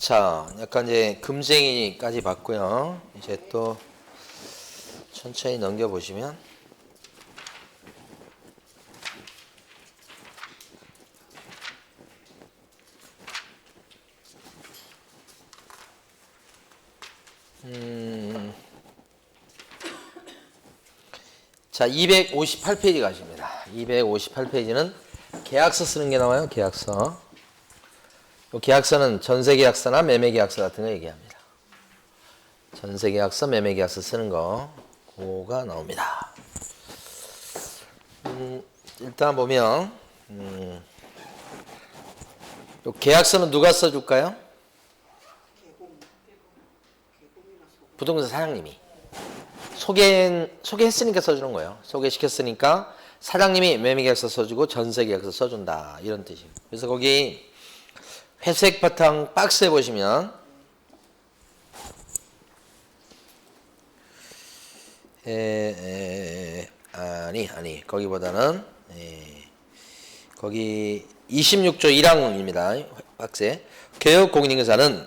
자, 약간 이제 금쟁이까지 봤고요. 이제 또 천천히 넘겨보시면 자, 258페이지 가십니다. 258페이지는 계약서 쓰는 게 나와요. 계약서. 이 계약서는 전세계약서나 매매계약서 같은 거 얘기합니다. 전세계약서, 매매계약서 쓰는 거 그거가 나옵니다. 일단 보면 이 계약서는 누가 써줄까요? 부동산 사장님이. 소개했으니까 써주는 거예요. 소개시켰으니까 사장님이 매매계약서 써주고 전세계약서 써준다. 이런 뜻이에요. 그래서 거기 회색 바탕 박스에 보시면 아니 거기보다는 거기 26조 1항입니다. 박스에 개혁공인인사는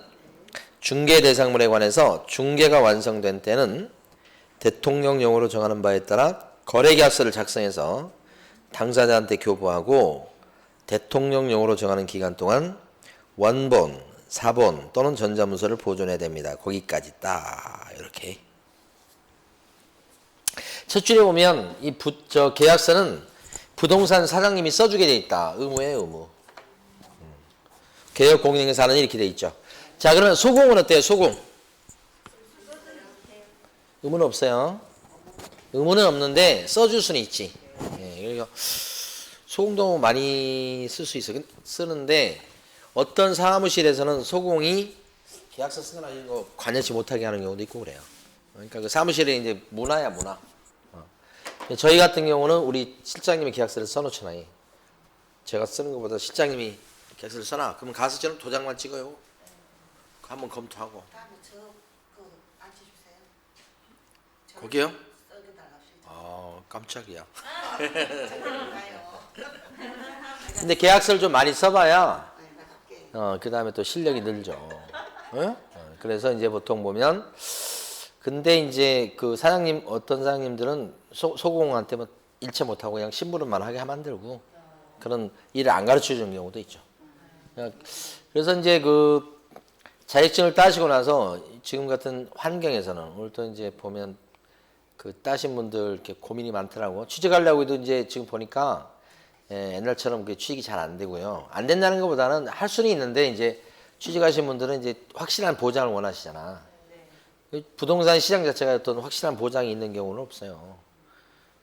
중개 대상물에 관해서 중개가 완성된 때는 대통령령으로 정하는 바에 따라 거래계약서를 작성해서 당사자한테 교부하고 대통령령으로 정하는 기간 동안 원본, 사본 또는 전자문서를 보존해야 됩니다. 거기까지 딱 이렇게. 첫 줄에 보면 이 계약서는 부동산 사장님이 써주게 돼 있다. 의무예요, 의무. 개혁공인인사는 이렇게 돼 있죠. 자, 그러면 소공은 어때요? 소공. 의무는 없어요. 의무는 없는데 써줄 수는 있지. 그러니까 소공도 많이 쓸 수 있어. 쓰는데 어떤 사무실에서는 소공이 계약서 쓰거나 이런 거 관여치 못하게 하는 경우도 있고 그래요. 그러니까 그 사무실에 이제 문화야 문화. 저희 같은 경우는 우리 실장님이 계약서를 써놓잖아요. 제가 쓰는 것보다 실장님이 계약서를 써놔. 그러면 가서 저는 도장만 찍어요. 한번 검토하고. 거기요? 깜짝이야. 근데 계약서를 좀 많이 써봐야 그 다음에 또 실력이 늘죠. 그래서 이제 보통 보면 근데 이제 그 사장님 어떤 사장님들은 소공한테 뭐 일체 못하고 그냥 심부름만 하게 만들고 그런 일을 안 가르쳐 주는 경우도 있죠. 그래서 이제 그 자격증을 따시고 나서 지금 같은 환경에서는 오늘 또 이제 보면 그 따신 분들 이렇게 고민이 많더라고. 취직하려고 해도 이제 지금 보니까 옛날처럼 그 취직이 잘 안 되고요. 안 된다는 것보다는 할 수는 있는데 이제 취직하신 분들은 이제 확실한 보장을 원하시잖아. 부동산 시장 자체가 어떤 확실한 보장이 있는 경우는 없어요.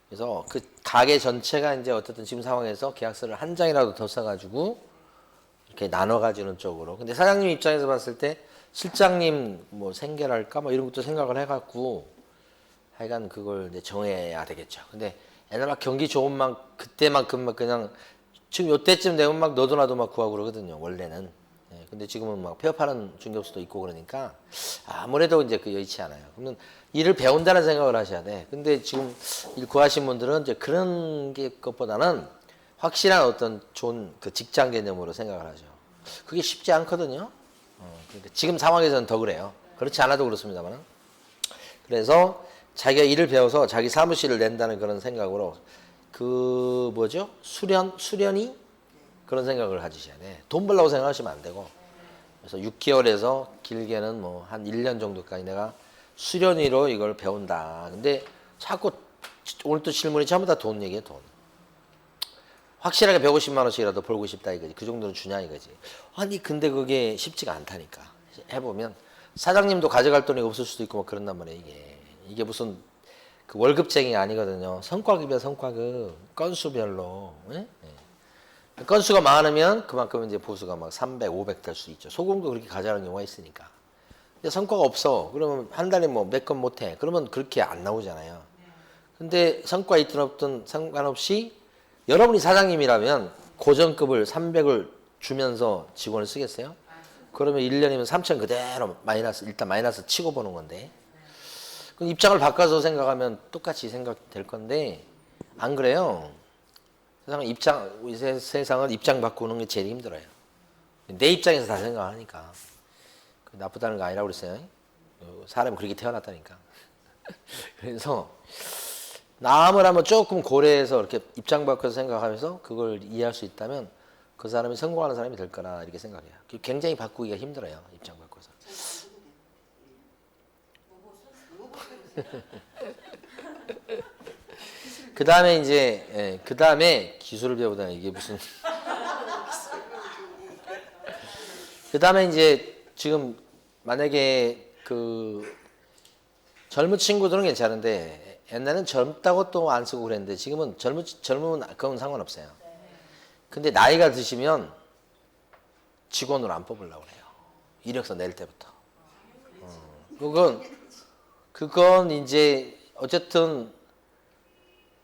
그래서 그 가게 전체가 이제 어쨌든 지금 상황에서 계약서를 한 장이라도 더 써가지고 이렇게 나눠가지는 쪽으로. 근데 사장님 입장에서 봤을 때 실장님 뭐 생계랄까 뭐 이런 것도 생각을 해갖고 하여간 그걸 이제 정해야 되겠죠. 근데 옛날 막 경기 좋은 막 그때만큼 막 그냥 지금 요때쯤 되면 막 너도 나도 막 구하고 그러거든요. 원래는. 근데 지금은 막 폐업하는 중개업소도 있고 그러니까 아무래도 이제 그 여의치 않아요. 그러면 일을 배운다는 생각을 하셔야 돼. 근데 지금 일 구하신 분들은 이제 그런 것보다는 확실한 어떤 좋은 그 직장 개념으로 생각을 하죠. 그게 쉽지 않거든요. 그러니까 지금 상황에서는 더 그래요. 그렇지 않아도 그렇습니다만. 그래서 자기가 일을 배워서 자기 사무실을 낸다는 그런 생각으로 그 뭐죠? 수련이 그런 생각을 가지셔야 돼. 돈 벌라고 생각하시면 안 되고. 그래서 6개월에서 길게는 뭐 한 1년 정도까지 내가 수련위로 이걸 배운다. 근데 자꾸 오늘 또 질문이 전부 다 돈 얘기해, 돈. 확실하게 150만 원씩이라도 벌고 싶다 이거지. 그 정도는 주냐 이거지. 아니 근데 그게 쉽지가 않다니까. 해보면 사장님도 가져갈 돈이 없을 수도 있고 뭐 그런단 말이에요. 이게 무슨 그 월급쟁이 아니거든요. 성과급이야 성과급. 건수별로. 건수가 많으면 그만큼 이제 보수가 막 300, 500 될 수 있죠. 소공도 그렇게 가져가는 경우가 있으니까. 근데 성과가 없어. 그러면 한 달에 뭐 몇 건 못해. 그러면 그렇게 안 나오잖아요. 근데 성과 있든 없든 상관없이 여러분이 사장님이라면 고정급을 300을 주면서 직원을 쓰겠어요? 그러면 1년이면 3천 그대로 일단 마이너스 치고 보는 건데. 그럼 입장을 바꿔서 생각하면 똑같이 생각될 건데, 안 그래요? 세상은 입장 바꾸는 게 제일 힘들어요. 내 입장에서 다 생각하니까. 나쁘다는 거 아니라고 그랬어요. 사람이 그렇게 태어났다니까. 그래서 남을 한번 조금 고려해서 이렇게 입장 바꿔서 생각하면서 그걸 이해할 수 있다면 그 사람이 성공하는 사람이 될 거라 이렇게 생각해요. 굉장히 바꾸기가 힘들어요. 입장 바꿔서. 그 다음에 이제 그 다음에 기술을 배우다 이게 무슨 그 다음에 이제 지금 만약에 그 젊은 친구들은 괜찮은데 옛날엔 젊다고 또 안 쓰고 그랬는데 지금은 젊으면 그건 상관없어요. 근데 나이가 드시면 직원으로 안 뽑으려고 그래요. 이력서 낼 때부터. 그건 이제 어쨌든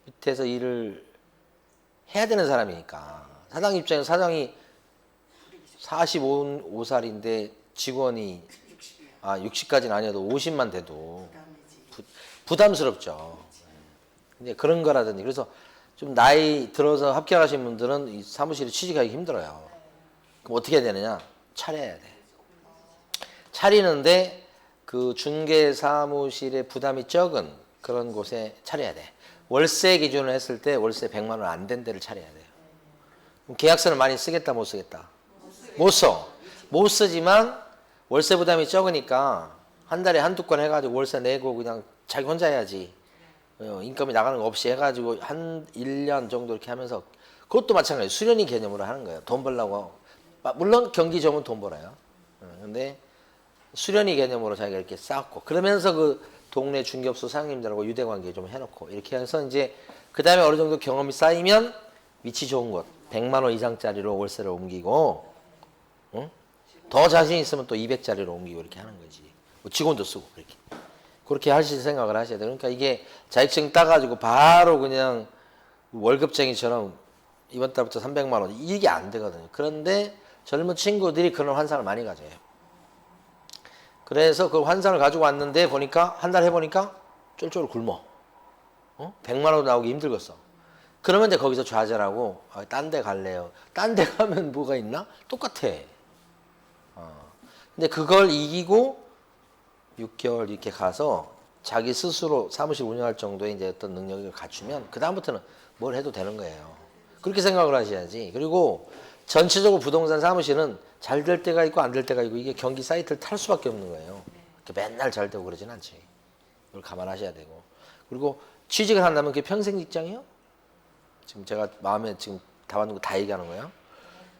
밑에서 일을 해야 되는 사람이니까. 사장 입장에서 사장이 45살인데 직원이 60까지는 아니어도 50만 돼도 부담스럽죠. 근데 그런 거라든지 그래서 좀 나이 들어서 합격하신 분들은 이 사무실에 취직하기 힘들어요. 그럼 어떻게 해야 되느냐? 차려야 돼. 차리는데 그 중개 사무실의 부담이 적은 그런 곳에 차려야 돼. 월세 기준을 했을 때 월세 100만 원 안 된 데를 차려야 돼요. 그럼 계약서를 많이 쓰겠다 못 쓰겠다? 못 써. 못 쓰지만 월세 부담이 적으니까 한 달에 한두 건 해가지고 월세 내고 그냥 자기 혼자 해야지. 인건비 나가는 거 없이 해가지고 한 1년 정도 이렇게 하면서 그것도 마찬가지예요. 수련이 개념으로 하는 거예요. 돈 벌려고. 물론 경기 좋으면 돈 벌어요. 근데 수련이 개념으로 자기가 이렇게 쌓고 그러면서 그 동네 중개업소 사장님들하고 유대관계 좀 해놓고 이렇게 해서 이제 그 다음에 어느 정도 경험이 쌓이면 위치 좋은 곳 100만 원 이상짜리로 월세를 옮기고 더 자신 있으면 또 200짜리로 옮기고 이렇게 하는 거지. 뭐 직원도 쓰고 그렇게 하실 생각을 하셔야 돼요. 그러니까 이게 자격증 따가지고 바로 그냥 월급쟁이처럼 이번 달부터 300만 원 이게 안 되거든요. 그런데 젊은 친구들이 그런 환상을 많이 가져요. 그래서 그 환상을 가지고 왔는데 보니까 한 달 해보니까 쫄쫄 굶어. 100만 원 나오기 힘들겠어. 그러면 이제 거기서 좌절하고 딴 데 갈래요. 딴 데 가면 뭐가 있나? 똑같아. 근데 그걸 이기고 6개월 이렇게 가서 자기 스스로 사무실 운영할 정도의 이제 어떤 능력을 갖추면 그 다음부터는 뭘 해도 되는 거예요. 그렇게 생각을 하셔야지. 그리고 전체적으로 부동산 사무실은 잘 될 때가 있고 안 될 때가 있고 이게 경기 사이트를 탈 수밖에 없는 거예요. 맨날 잘 되고 그러진 않지. 그걸 감안하셔야 되고. 그리고 취직을 한다면 그게 평생 직장이요? 지금 제가 마음에 지금 담아둔 거 다 얘기하는 거예요.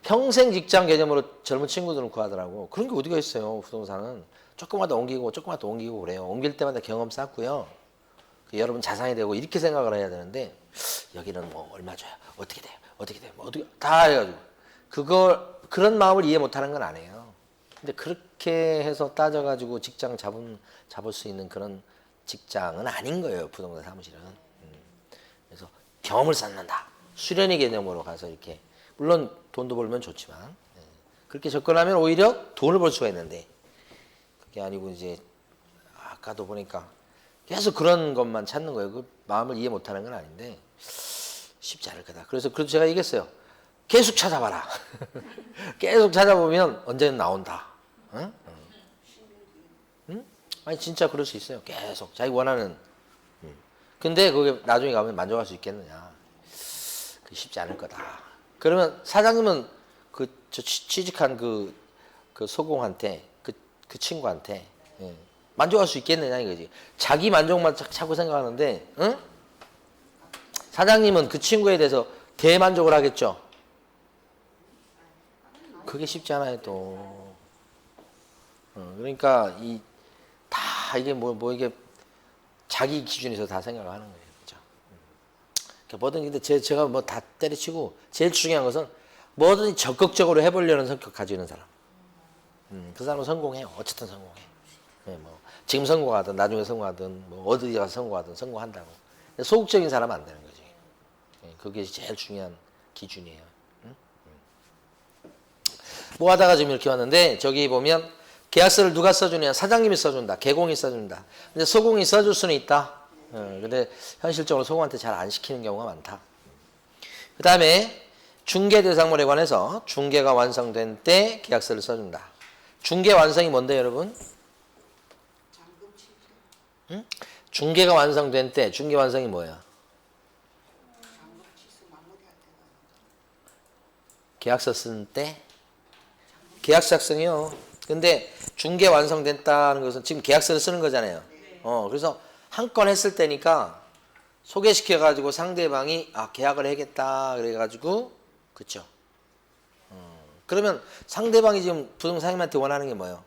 평생 직장 개념으로 젊은 친구들은 구하더라고. 그런 게 어디가 있어요. 부동산은. 조금마다 옮기고 조금마다 옮기고 그래요. 옮길 때마다 경험 쌓고요. 여러분 자산이 되고 이렇게 생각을 해야 되는데 여기는 뭐 얼마 줘요? 어떻게 돼요? 어떻게 돼요? 뭐 어떻게 다 해가지고 그런 마음을 이해 못하는 건 아니에요. 근데 그렇게 해서 따져가지고 직장 잡을 수 있는 그런 직장은 아닌 거예요. 부동산 사무실은. 그래서 경험을 쌓는다. 수련의 개념으로 가서 이렇게 물론 돈도 벌면 좋지만 그렇게 접근하면 오히려 돈을 벌 수가 있는데 그게 아니고 이제 아까도 보니까 계속 그런 것만 찾는 거예요. 그 마음을 이해 못하는 건 아닌데 쉽지 않을 거다. 그래서 제가 얘기했어요. 계속 찾아봐라. 계속 찾아보면 언제는 나온다. 응? 아니 진짜 그럴 수 있어요. 계속 자기 원하는. 근데 그게 나중에 가면 만족할 수 있겠느냐? 그게 쉽지 않을 거다. 그러면 사장님은 저 취직한 그 소공한테 그 친구한테 만족할 수 있겠느냐 이거지. 자기 만족만 자꾸 생각하는데, 응? 사장님은 그 친구에 대해서 대만족을 하겠죠. 그게 쉽지 않아요 또. 그러니까 이게 뭐 이게 자기 기준에서 다 생각을 하는 거예요, 그죠? 그러니까 뭐든 근데 제가 뭐 다 때려치고 제일 중요한 것은 뭐든 적극적으로 해보려는 성격 가지고 있는 사람. 그 사람은 성공해요. 어쨌든 성공해. 뭐 지금 성공하든 나중에 성공하든 뭐 어디 가서 성공하든 성공한다고. 소극적인 사람은 안 되는 거지. 그게 제일 중요한 기준이에요. 뭐 하다가 지금 이렇게 왔는데 저기 보면 계약서를 누가 써주냐? 사장님이 써준다. 개공이 써준다. 근데 소공이 써줄 수는 있다. 근데 현실적으로 소공한테 잘 안 시키는 경우가 많다. 그 다음에 중개 대상물에 관해서 중개가 완성된 때 계약서를 써준다. 중개 완성이 뭔데 여러분? 응? 중개가 완성된 때 중개 완성이 뭐야? 계약서 쓴 때? 계약서 작성이요. 근데 중개 완성됐다는 것은 지금 계약서를 쓰는 거잖아요. 그래서 한 건 했을 때니까 소개시켜가지고 상대방이 계약을 해야겠다 그래가지고 그쵸? 그러면 상대방이 지금 부동산님한테 원하는 게 뭐예요?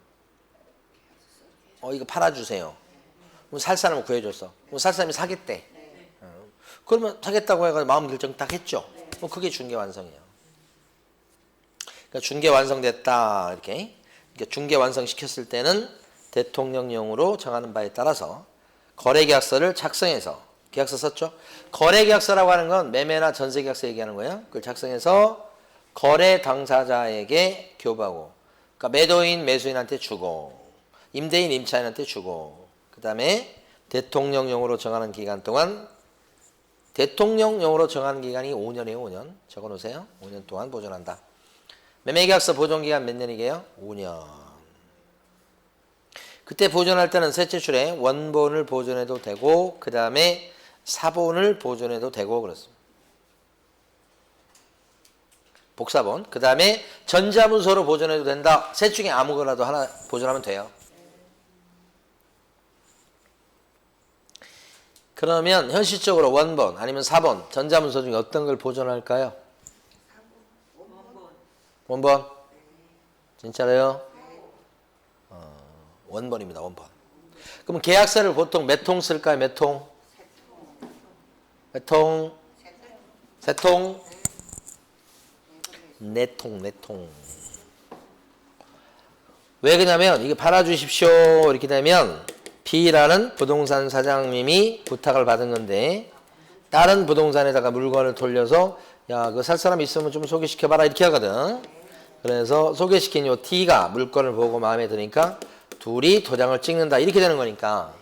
이거 팔아주세요. 그럼 살 사람을 구해줬어. 그럼 살 사람이 사겠대. 그러면 사겠다고 해가지고 마음 결정 딱 했죠. 뭐 그게 중개 완성이에요. 그러니까 중개 완성됐다 이렇게. 그러니까 중개 완성시켰을 때는 대통령령으로 정하는 바에 따라서 거래계약서를 작성해서 계약서 썼죠. 거래계약서라고 하는 건 매매나 전세계약서 얘기하는 거예요. 그걸 작성해서 거래 당사자에게 교부하고, 그러니까 매도인 매수인한테 주고, 임대인 임차인한테 주고, 그 다음에 대통령령으로 정하는 기간 동안, 대통령령으로 정하는 기간이 5년이에요. 5년 적어놓으세요. 5년 동안 보존한다. 매매계약서 보존기간 몇 년이게요? 5년. 그때 보존할 때는 셋째 줄에 원본을 보존해도 되고 그 다음에 사본을 보존해도 되고 그렇습니다. 복사본. 그 다음에 전자문서로 보존해도 된다. 셋 중에 아무거나도 하나 보존하면 돼요. 그러면 현실적으로 원본 아니면 사본, 전자문서 중에 어떤 걸 보존할까요? 원본. 진짜로요? 원본입니다. 원본. 그럼 계약서를 보통 몇 통 쓸까요? 몇 통? 몇 통? 세 통? 네 통, 네 통. 왜 그러냐면 이게 팔아주십시오 이렇게 되면 B라는 부동산 사장님이 부탁을 받은 건데 다른 부동산에다가 물건을 돌려서 야, 그 살 사람 있으면 좀 소개시켜봐라 이렇게 하거든. 그래서 소개시킨 요 T가 물건을 보고 마음에 드니까 둘이 도장을 찍는다 이렇게 되는 거니까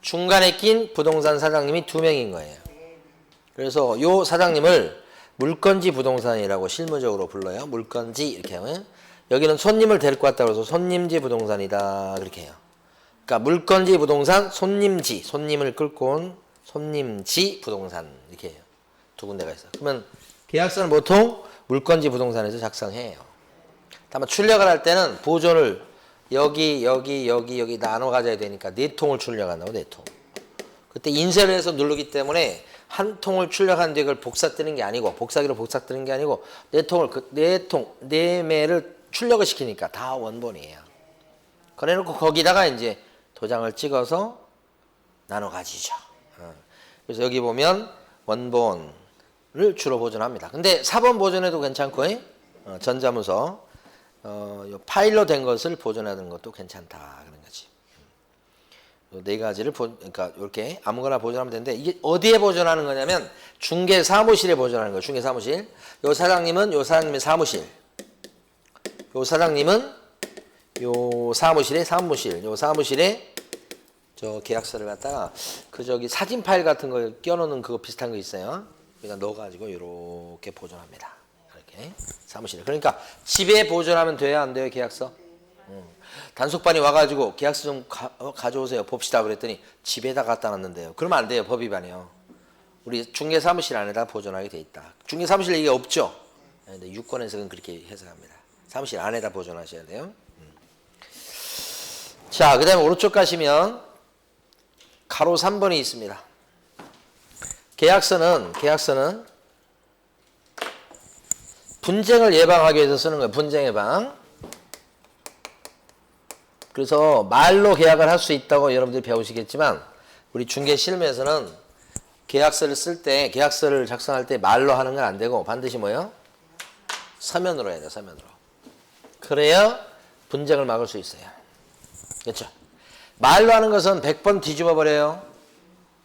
중간에 낀 부동산 사장님이 2명인 거예요. 그래서 요 사장님을 물건지 부동산이라고 실무적으로 불러요. 물건지 이렇게 하면 여기는 손님을 데리고 왔다고 해서 손님지 부동산이다 그렇게 해요. 그러니까 물건지 부동산, 손님지, 손님을 끌고 온 손님지 부동산 이렇게 해요. 두 군데가 있어요. 그러면 계약서는 보통 물건지 부동산에서 작성해요. 다만 출력을 할 때는 보존을 여기 나눠 가져야 되니까 4통을 출력한다고 4통. 그때 인쇄를 해서 누르기 때문에 한 통을 출력한 뒤에 그걸 복사뜨는 게 아니고 복사기로 복사뜨는 게 아니고 4통을 4매를 출력을 시키니까 다 원본이에요. 그래놓고 거기다가 이제 도장을 찍어서 나눠 가지죠. 그래서 여기 보면 원본을 주로 보존합니다. 근데 사본 보존해도 괜찮고 전자문서 파일로 된 것을 보존하는 것도 괜찮다 그런 거지. 네 가지를 그러니까 이렇게 아무거나 보존하면 되는데 이게 어디에 보존하는 거냐면 중개 사무실에 보존하는 거예요. 중개 사무실. 요 사장님은 요 사장님의 사무실. 요 사장님은 요 사무실에 사무실. 요 사무실에 저 계약서를 갖다가 그 저기 사진 파일 같은 거 껴놓는 그거 비슷한 거 있어요. 그러니까 넣어가지고 이렇게 보존합니다. 이렇게 사무실에. 그러니까 집에 보존하면 돼요, 안 돼요, 계약서? 단속반이 와가지고 계약서 좀 가져오세요. 봅시다. 그랬더니 집에다 갖다 놨는데요. 그러면 안 돼요. 법 위반이요. 우리 중개사무실 안에다 보존하게 돼 있다. 중개사무실 얘기 없죠? 근데 유권에서는 그렇게 해석합니다. 사무실 안에다 보존하셔야 돼요. 자, 그 다음에 오른쪽 가시면 가로 3번이 있습니다. 계약서는 분쟁을 예방하기 위해서 쓰는 거예요. 분쟁 예방. 그래서 말로 계약을 할 수 있다고 여러분들이 배우시겠지만 우리 중개 실무에서는 계약서를 쓸 때 계약서를 작성할 때 말로 하는 건 안 되고 반드시 뭐예요? 서면으로 해야 돼요. 서면으로. 그래야 분쟁을 막을 수 있어요. 그렇죠? 말로 하는 것은 100번 뒤집어 버려요.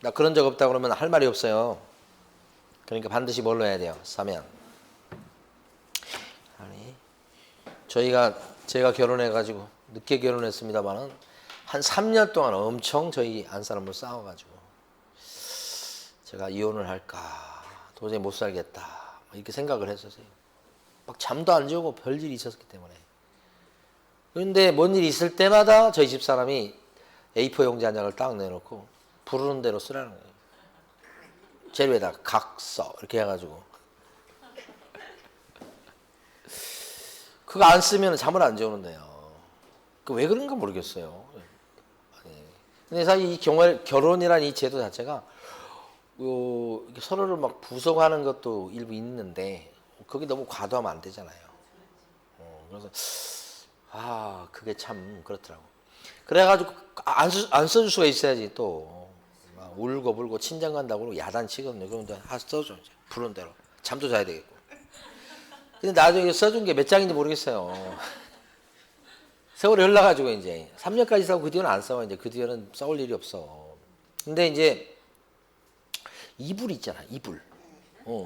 나 그런 적 없다 그러면 할 말이 없어요. 그러니까 반드시 뭘로 해야 돼요? 서면. 아니, 제가 결혼해가지고 늦게 결혼했습니다만은 한 3년 동안 엄청 저희 안사람을 싸워가지고 제가 이혼을 할까 도저히 못 살겠다 이렇게 생각을 했었어요. 막 잠도 안 자고 별일이 있었기 때문에 그런데 뭔 일이 있을 때마다 저희 집사람이 A4 용지 한 장을 딱 내놓고 부르는 대로 쓰라는 거예요. 재료에다 각서 이렇게 해가지고 그거 안 쓰면 잠을 안 재우는데요. 그 왜 그런가 모르겠어요. 근데 사실 이 결혼이라는 이 제도 자체가 서로를 막 부속하는 것도 일부 있는데 그게 너무 과도하면 안 되잖아요. 그래서 그게 참 그렇더라고. 그래가지고 안 써줄 수가 있어야지 또 막 울고 불고 친정 간다고 그러고 야단치거든요. 그러면 써줘 이제 부른 대로 잠도 자야 되겠고. 근데 나중에 써준 게 몇 장인지 모르겠어요. 세월이 흘러가지고 이제 3년까지 싸고 그 뒤에는 안 싸워. 이제 그 뒤에는 싸울 일이 없어. 근데 이제 이불 있잖아, 이불.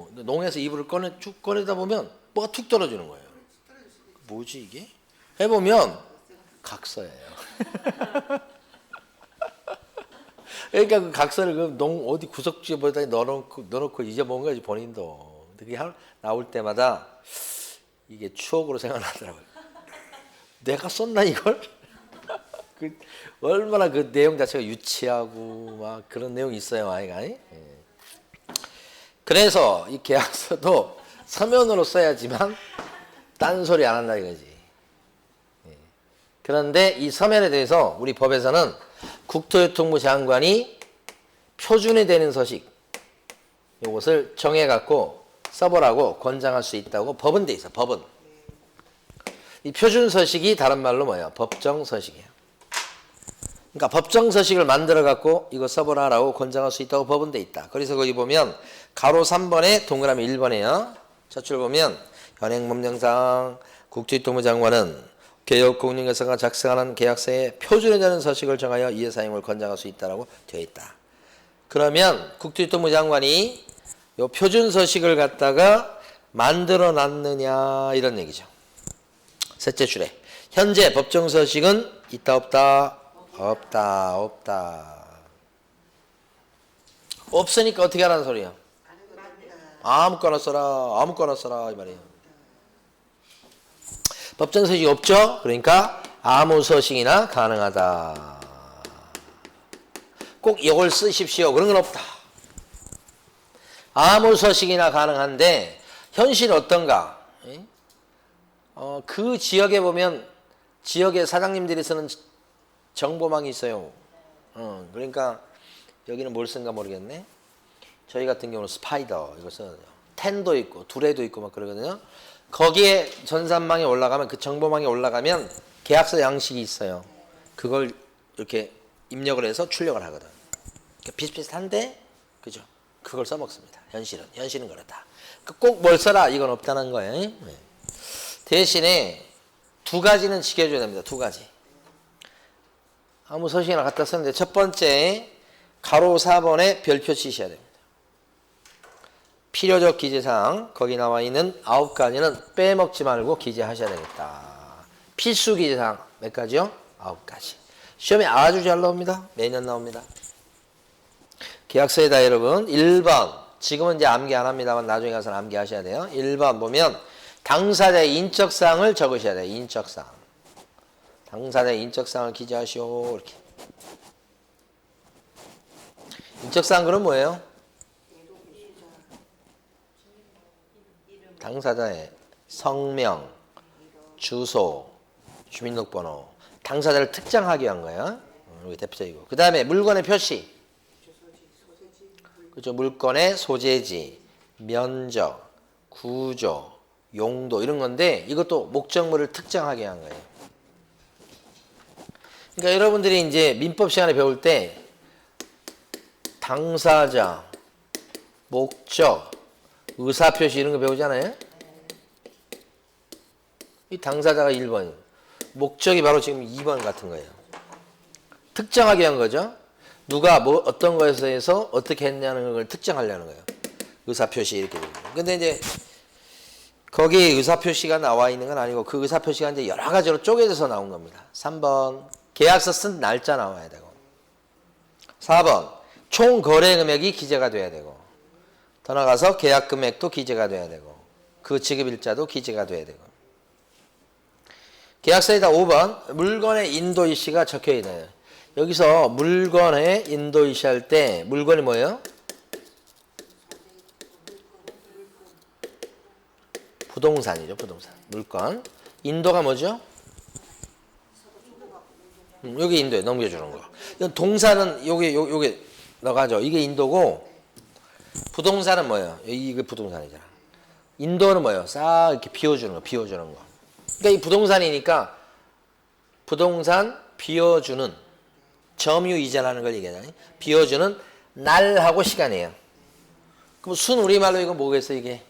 농에서 이불을 쭉 꺼내다 보면 뭐가 툭 떨어지는 거예요. 뭐지 이게? 해보면 각서예요. 그러니까 그 각서를 그 어디 구석지에다 넣어놓고 잊어먹은 거지 본인도. 근데 그게 나올 때마다 이게 추억으로 생각나더라고요. 내가 썼나 이걸? 얼마나 그 내용 자체가 유치하고 막 그런 내용이 있어요, 아이가. 그래서 이 계약서도 서면으로 써야지만 딴소리 안 한다 이거지. 그런데 이 서면에 대해서 우리 법에서는 국토교통부 장관이 표준이 되는 서식 이것을 정해갖고 써보라고 권장할 수 있다고 법은 돼 있어. 법은. 이 표준 서식이 다른 말로 뭐예요? 법정 서식이에요. 그러니까 법정 서식을 만들어 갖고 이거 써보라라고 권장할 수 있다고 법은 돼 있다. 그래서 거기 보면 가로 3번에 동그라미 1번에요. 첫 줄 보면 현행법령상 국토교통부 장관은 개혁공인회사가 작성하는 계약서에 표준에 대한 서식을 정하여 이해 사용을 권장할 수 있다라고 되어 있다. 그러면 국토교통부 장관이 이 표준 서식을 갖다가 만들어 놨느냐 이런 얘기죠. 셋째 줄에 현재 법정 서식은 있다 없다? 없다. 없으니까 어떻게 하라는 소리예요? 아무거나 써라 이 말이에요. 법정 서식이 없죠? 그러니까 아무 서식이나 가능하다. 꼭 이걸 쓰십시오. 그런 건 없다. 아무 서식이나 가능한데 현실은 어떤가? 그 지역에 보면 지역의 사장님들이 쓰는 정보망이 있어요. 그러니까 여기는 뭘 쓴가 모르겠네. 저희 같은 경우는 스파이더 이거 써요. 텐도 있고 두레도 있고 막 그러거든요. 거기에 전산망에 올라가면 그 정보망에 올라가면 계약서 양식이 있어요. 그걸 이렇게 입력을 해서 출력을 하거든. 그러니까 비슷비슷한데 그죠? 그걸 써먹습니다. 현실은 그렇다. 꼭 뭘 써라 이건 없다는 거예요. 네. 대신에 두 가지는 지켜줘야 됩니다. 두 가지. 아무 서식이나 갖다 썼는데 첫 번째 가로 4번에 별표 치셔야 됩니다. 필요적 기재사항 거기 나와 있는 9가지는 빼먹지 말고 기재하셔야 되겠다. 필수 기재사항 몇 가지요? 9가지. 시험에 아주 잘 나옵니다. 매년 나옵니다. 계약서에다 여러분 1번 지금은 이제 암기 안 합니다만 나중에 가서는 암기하셔야 돼요. 1번 보면 당사자의 인적사항을 적으셔야 돼요. 인적사항. 당사자의 인적사항을 기재하시오. 이렇게. 인적사항 그럼 뭐예요? 당사자의 성명, 주소, 주민등록번호, 당사자를 특정하기 위한 거예요. 여기 대표적이고. 그 다음에 물건의 표시. 그렇죠. 물건의 소재지, 면적, 구조, 용도 이런 건데 이것도 목적물을 특정하게 한 거예요. 그러니까 여러분들이 이제 민법 시간에 배울 때 당사자, 목적, 의사표시 이런 거 배우잖아요. 이 당사자가 1번, 목적이 바로 지금 2번 같은 거예요. 특정하게 한 거죠. 누가 뭐 어떤 것에 대해서 어떻게 했냐는 걸 특정하려는 거예요. 의사표시 이렇게 되는 거예요. 근데 이제 거기에 의사표시가 나와 있는 건 아니고 그 의사표시가 이제 여러 가지로 쪼개져서 나온 겁니다. 3번 계약서 쓴 날짜 나와야 되고 4번 총 거래 금액이 기재가 돼야 되고 더 나가서 계약 금액도 기재가 돼야 되고 그 지급일자도 기재가 돼야 되고 계약서에다 5번 물건의 인도일시가 적혀 있네요. 여기서 물건의 인도일시 할 때 물건이 뭐예요? 부동산이죠. 부동산. 물건. 인도가 뭐죠? 여기 인도에 넘겨주는 거. 이건 동사는 요게 나가죠. 이게 인도고 부동산은 뭐예요? 이게 부동산이잖아. 인도는 뭐예요? 싹 이렇게 비워주는 거. 비워주는 거. 그러니까 이 부동산이니까 부동산 비워주는 점유 이전하는 걸 얘기하잖아요. 비워주는 날하고 시간이에요. 그럼 순 우리말로 이거 뭐겠어 이게?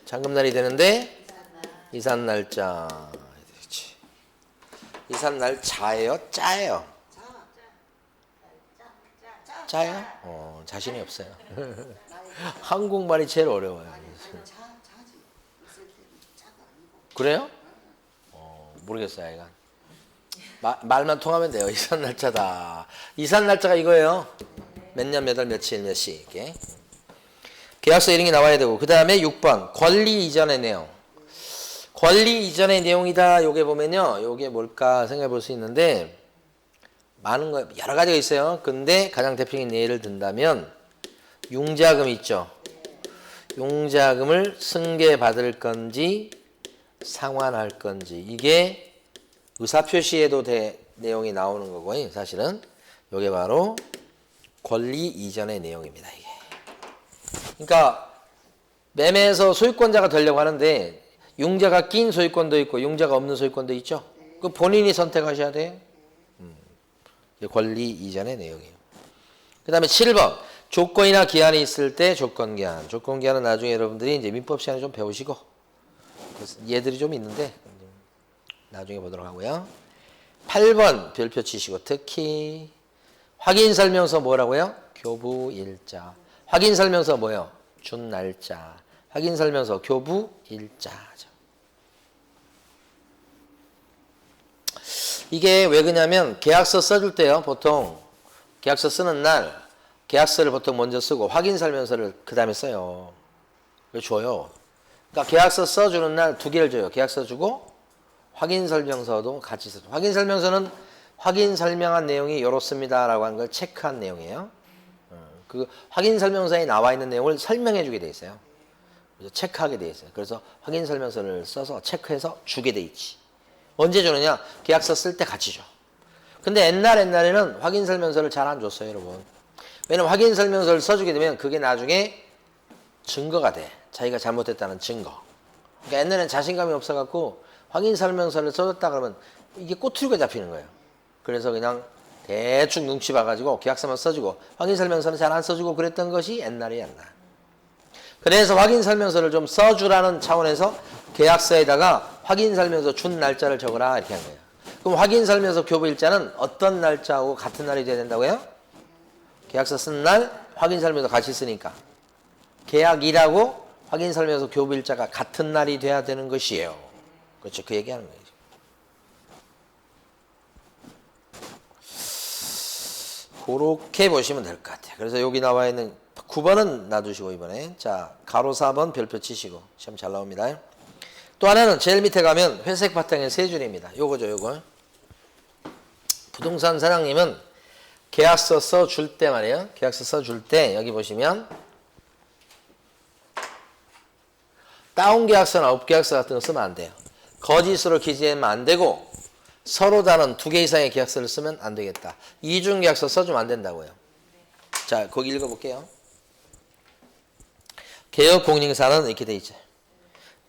잠금날이 되는데 이삿날짜. 그렇지. 이삿날짜예요? 짜예요? 짜요? 자신이 없어요. 한국말이 제일 어려워요. 그래요? 모르겠어요, 이건. 말만 통하면 돼요. 이삿날짜다. 이삿날짜가 이거예요. 몇 년, 몇 월, 며칠, 몇 시. 이렇게. 계약서 이런 게 나와야 되고. 그 다음에 6번. 권리 이전의 내용. 권리 이전의 내용이다. 요게 보면요. 요게 뭘까 생각해 볼 수 있는데, 많은 거, 여러 가지가 있어요. 근데 가장 대표적인 예를 든다면, 융자금 있죠. 융자금을 승계받을 건지, 상환할 건지. 이게 의사표시에도 내용이 나오는 거고요. 사실은 이게 바로 권리 이전의 내용입니다. 이게. 그러니까 매매에서 소유권자가 되려고 하는데 융자가 낀 소유권도 있고 융자가 없는 소유권도 있죠. 그 본인이 선택하셔야 돼요. 권리 이전의 내용이에요. 그 다음에 7번 조건이나 기한이 있을 때 조건기한. 조건기한은 나중에 여러분들이 이제 민법 시간에 좀 배우시고 얘들이 좀 있는데 나중에 보도록 하고요. 8번 별표 치시고 특히 확인설명서 뭐라고요? 교부일자. 확인설명서 뭐요? 준 날짜. 확인설명서 교부일자죠. 이게 왜 그러냐면 계약서 써줄 때요. 보통 계약서 쓰는 날 계약서를 보통 먼저 쓰고 확인설명서를 그 다음에 써요. 왜 줘요? 그러니까 계약서 써주는 날 두 개를 줘요. 계약서 주고 확인설명서도 같이 써줘. 확인설명서는 확인설명한 내용이 이렇습니다라고 하는 걸 체크한 내용이에요. 그 확인설명서에 나와 있는 내용을 설명해 주게 돼 있어요. 그래서 체크하게 돼 있어요. 그래서 확인설명서를 써서 체크해서 주게 돼 있지. 언제 주느냐? 계약서 쓸 때 같이 줘. 근데 옛날에는 확인설명서를 잘 안 줬어요, 여러분. 왜냐면 확인설명서를 써주게 되면 그게 나중에 증거가 돼. 자기가 잘못했다는 증거. 그러니까 옛날에는 자신감이 없어갖고 확인설명서를 써줬다 그러면 이게 꼬투리가 잡히는 거예요. 그래서 그냥 대충 눈치 봐가지고 계약서만 써주고 확인설명서는 잘 안 써주고 그랬던 것이 옛날이 옛날. 그래서 확인설명서를 좀 써주라는 차원에서 계약서에다가 확인설명서 준 날짜를 적어라 이렇게 한 거예요. 그럼 확인설명서 교부일자는 어떤 날짜하고 같은 날이 돼야 된다고요? 계약서 쓴 날 확인설명서 같이 쓰니까 계약일하고 확인설명서 교부일자가 같은 날이 돼야 되는 것이에요. 그렇죠. 그 얘기하는 거예요. 그렇게 보시면 될 것 같아요. 그래서 여기 나와 있는 9번은 놔두시고 이번에 자 가로 4번 별표 치시고 시험 잘 나옵니다. 또 하나는 제일 밑에 가면 회색 바탕의 세 줄입니다. 요거죠. 요거. 부동산 사장님은 계약서 써줄 때 말이에요. 계약서 써줄 때 여기 보시면 다운 계약서나 업 계약서 같은 거 쓰면 안 돼요. 거짓으로 기재하면 안 되고 서로 다른 두 개 이상의 계약서를 쓰면 안 되겠다. 이중 계약서 써주면 안 된다고요. 자, 거기 읽어볼게요. 개업공인사는 이렇게 돼 있죠.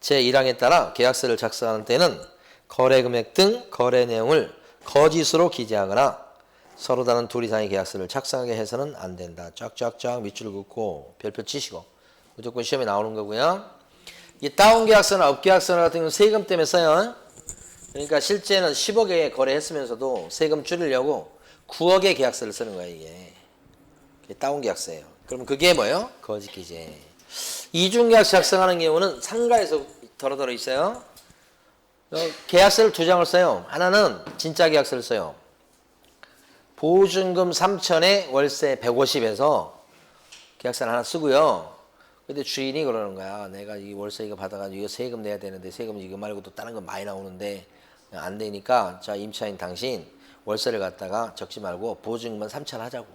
제1항에 따라 계약서를 작성하는 때는 거래 금액 등 거래 내용을 거짓으로 기재하거나 서로 다른 둘 이상의 계약서를 작성하게 해서는 안 된다. 쫙쫙쫙 밑줄 긋고 별표 치시고 무조건 시험에 나오는 거고요. 이 다운 계약서나 업 계약서나 같은 경우는 세금 때문에 써요. 그러니까 실제는 10억에 거래했으면서도 세금 줄이려고 9억의 계약서를 쓰는 거예요, 이게. 다운 계약서예요. 그럼 그게 뭐예요? 거짓 기재. 이중 계약서 작성하는 경우는 상가에서 더러더러 있어요. 계약서를 두 장을 써요. 하나는 진짜 계약서를 써요. 보증금 3천에 월세 150에서 계약서를 하나 쓰고요. 근데 주인이 그러는 거야. 내가 이 월세 이거 받아가지고 이거 세금 내야 되는데 세금 이거 말고 또 다른 거 많이 나오는데 안 되니까 자 임차인 당신 월세를 갖다가 적지 말고 보증금만 3천 하자고.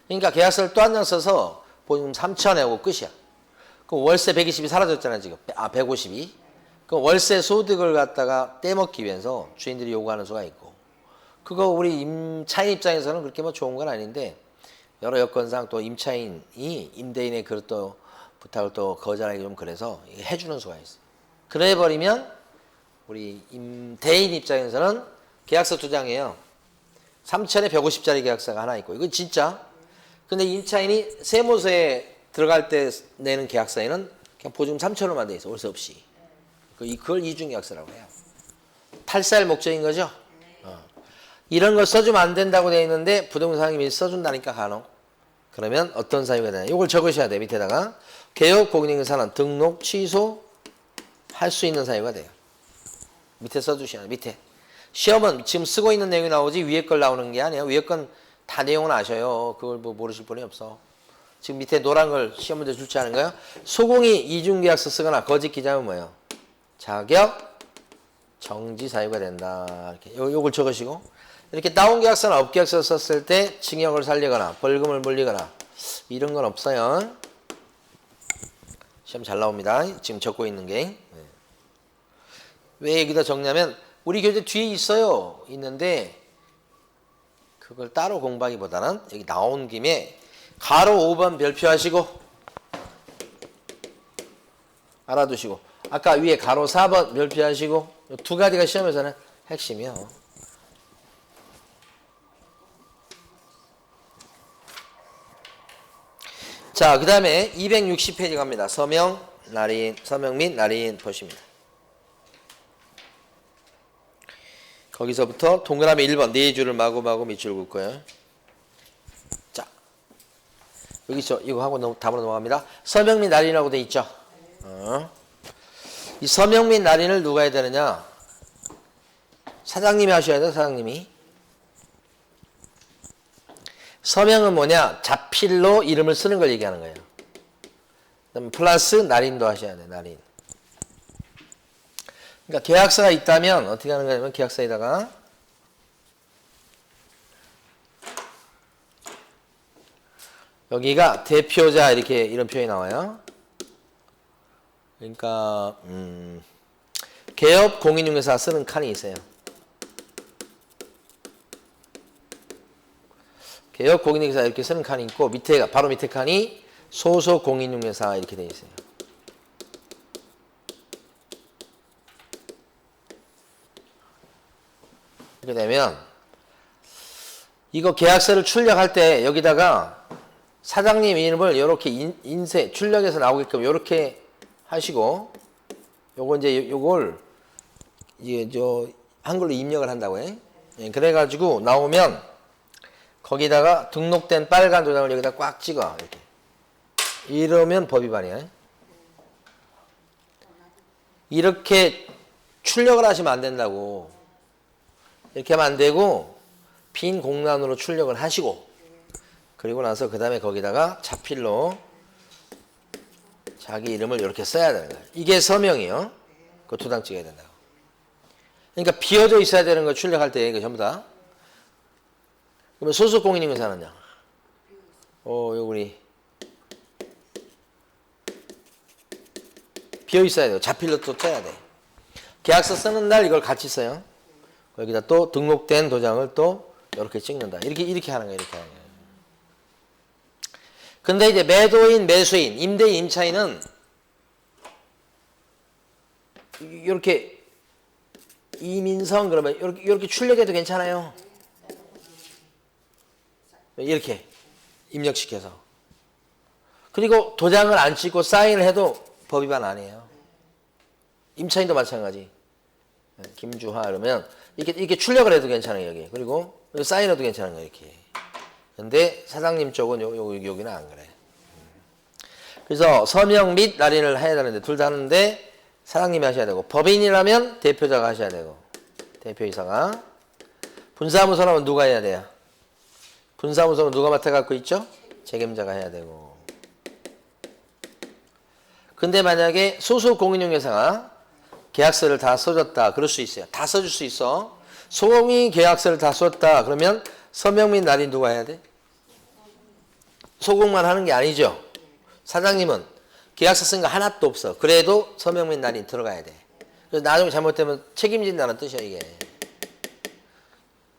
그러니까 계약서를 또 한 장 써서 보증금 3천 하고 끝이야. 그럼 월세 120이 사라졌잖아 지금. 150이. 그럼 월세 소득을 갖다가 떼먹기 위해서 주인들이 요구하는 수가 있고. 그거 우리 임차인 입장에서는 그렇게 뭐 좋은 건 아닌데 여러 여건상 또 임차인이 임대인의 그 또 부탁을 또 거절하기 좀 그래서 해주는 수가 있어. 그래 버리면 우리 임대인 입장에서는 계약서 2장이에요. 3천에 150짜리 계약서가 하나 있고 이건 진짜. 근데 임차인이 세무서에 들어갈 때 내는 계약서에는 그냥 보증금 3천원만 돼 있어. 월세 없이. 그걸 이중계약서라고 해요. 탈세할 목적인 거죠. 이런 걸 써주면 안 된다고 돼 있는데 부동산 사장님이 써준다니까 간혹. 그러면 어떤 사유가 되냐. 이걸 적으셔야 돼. 밑에다가 개업 공인인증서는 등록 취소 할 수 있는 사유가 돼요. 밑에 써주셔야 돼. 밑에. 시험은 지금 쓰고 있는 내용이 나오지 위에 걸 나오는 게 아니에요. 위에 건 다 내용은 아셔요. 그걸 뭐 모르실 분이 없어. 지금 밑에 노란 걸 시험 문제 출제하는 거예요. 소공이 이중계약서 쓰거나 거짓 기자면 뭐예요? 자격 정지 사유가 된다. 이렇게 요걸 적으시고 이렇게 다운 계약서나 업계약서 썼을 때 징역을 살리거나 벌금을 물리거나 이런 건 없어요. 시험 잘 나옵니다. 지금 적고 있는 게. 왜 여기다 적냐면 우리 교재 뒤에 있어요. 있는데 그걸 따로 공부하기보다는 여기 나온 김에 가로 5번 별표하시고 알아두시고 아까 위에 가로 4번 별표하시고 두 가지가 시험에서는 핵심이요. 자, 그 다음에 260페이지 갑니다. 서명 및 날인 보십니다. 거기서부터 동그라미 1번 네 줄을 마구마구 밑줄 긋고요. 자, 여기 있죠. 이거 하고 답으로 넘어갑니다. 서명 및 날인이라고 돼 있죠. 이 서명 및 날인을 누가 해야 되느냐? 사장님이 하셔야 돼요. 사장님이. 서명은 뭐냐? 자필로 이름을 쓰는 걸 얘기하는 거예요. 그다음 플러스 날인도 하셔야 돼. 날인. 그러니까 계약서가 있다면 어떻게 하는 거냐면 계약서에다가 여기가 대표자 이렇게 이런 표현이 나와요. 그러니까 개업 공인중개사 쓰는 칸이 있어요. 개업 공인중개사 이렇게 쓰는 칸이 있고 밑에가 바로 밑에 칸이 소속 공인중개사 이렇게 돼 있어요. 이렇게 되면 이거 계약서를 출력할 때 여기다가 사장님 이름을 이렇게 인쇄 출력해서 나오게끔 이렇게 하시고 요거 이제 요걸 이제 저 한글로 입력을 한다고 해. 예, 그래가지고 나오면 거기다가 등록된 빨간 도장을 여기다 꽉 찍어 이렇게. 이러면 법 위반이야. 이렇게 출력을 하시면 안 된다고. 이렇게 하면 안 되고 빈 공란으로 출력을 하시고 그리고 나서 그 다음에 거기다가 자필로 자기 이름을 이렇게 써야 되는 거예요. 이게 서명이요. 그거 2장 찍어야 된다고. 그러니까 비어져 있어야 되는 거 출력할 때 이거 전부 다. 그러면 소속 공인중개사는요. 요 우리 비어 있어야 돼요. 자필로 또 써야 돼. 계약서 쓰는 날 이걸 같이 써요. 여기다 또 등록된 도장을 또 이렇게 찍는다. 이렇게 하는 거예요. 이렇게 하는 거예요. 근데 이제 매도인, 매수인, 임대인, 임차인은 이렇게 이민성 그러면 이렇게 출력해도 괜찮아요. 이렇게 입력시켜서. 그리고 도장을 안 찍고 사인을 해도 법 위반 아니에요. 임차인도 마찬가지. 김주하 그러면 이렇게 출력을 해도 괜찮아요. 여기. 그리고 사인해도 괜찮은 거예요. 이렇게. 근데 사장님 쪽은 여기는 안 그래. 그래서 서명 및 날인을 해야 되는데 둘 다 하는데 사장님이 하셔야 되고 법인이라면 대표자가 하셔야 되고 대표이사가 분사무소라면 누가 해야 돼요? 분사무소는 누가 맡아갖고 있죠? 책임자가 해야 되고 근데 만약에 소속 공인중개사가 계약서를 다 써줬다. 그럴 수 있어요. 다 써줄 수 있어. 소공이 계약서를 다 썼다. 그러면 서명 및 날인 누가 해야 돼? 소공만 하는 게 아니죠. 사장님은 계약서 쓴 거 하나도 없어. 그래도 서명 및 날인 들어가야 돼. 그래서 나중에 잘못되면 책임진다는 뜻이야 이게.